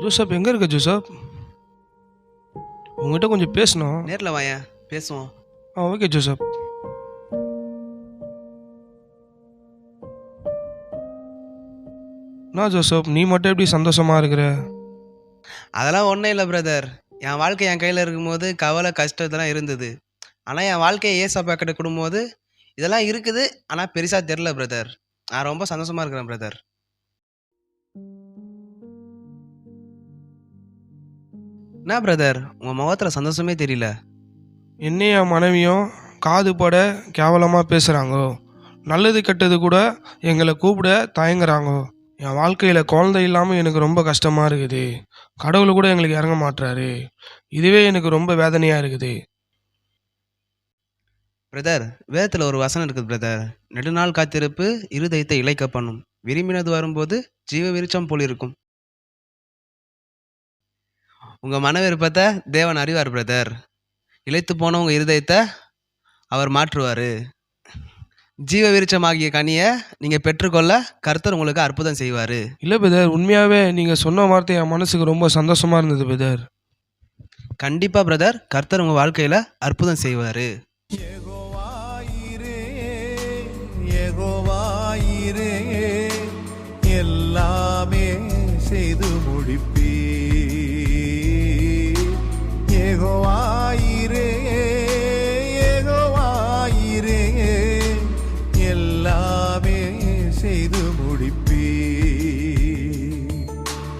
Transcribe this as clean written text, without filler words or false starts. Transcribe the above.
Joseph எங்கே இருக்க Joseph? உங்ககிட்ட கொஞ்சம் பேசணும். நேரில் வாயேன் பேசுவோம். Okay Joseph. நான் ஜோசப், நீ மட்டும் எப்படி சந்தோஷமா இருக்கிற? அதெல்லாம் ஒன்றும் இல்லை பிரதர். என் வாழ்க்கை என் கையில் இருக்கும்போது கவலை கஷ்டம் இதெல்லாம் இருந்தது. ஆனால் என் வாழ்க்கையை ஏசப்பா கிட்ட கொடுக்கும்போது இதெல்லாம் இருக்குது. ஆனால் பெருசாக தெரில பிரதர். நான் ரொம்ப சந்தோஷமாக இருக்கிறேன் பிரதர். என்ன பிரதர் உங்கள் முகத்தில் சந்தோஷமே தெரியல? என்னையும் என் மனைவியும் காது பட கேவலமாக பேசுகிறாங்கோ. நல்லது கெட்டது கூட எங்களை கூப்பிட தயங்குறாங்கோ. என் வாழ்க்கையில் குழந்தை இல்லாமல் எனக்கு ரொம்ப கஷ்டமாக இருக்குது. கடவுள் கூட எங்களுக்கு இறங்க மாட்டுறாரு. இதுவே எனக்கு ரொம்ப வேதனையாக இருக்குது. பிரதர் வேதத்தில் ஒரு வசனம் இருக்குது பிரதர். நெடுநாள் காத்திருப்பு இருதயத்தை இளைக்க பண்ணும், விரும்பினது வரும்போது ஜீவ விருட்சம் போல் இருக்கும். உங்கள் மன விருப்பத்தை தேவன் அறிவார் பிரதர். இளைத்து போன உங்கள் இருதயத்தை அவர் மாற்றுவார். ஜீவ விருட்சமாகிய கனியை நீங்கள் பெற்றுக்கொள்ள கர்த்தர் உங்களுக்கு அற்புதம் செய்வார். இல்லை பிரதர், உண்மையாகவே நீங்கள் சொன்ன வார்த்தை என் மனசுக்கு ரொம்ப சந்தோஷமாக இருந்தது பிரதர். கண்டிப்பாக பிரதர், கர்த்தர் உங்கள் வாழ்க்கையில் அற்புதம் செய்வார்.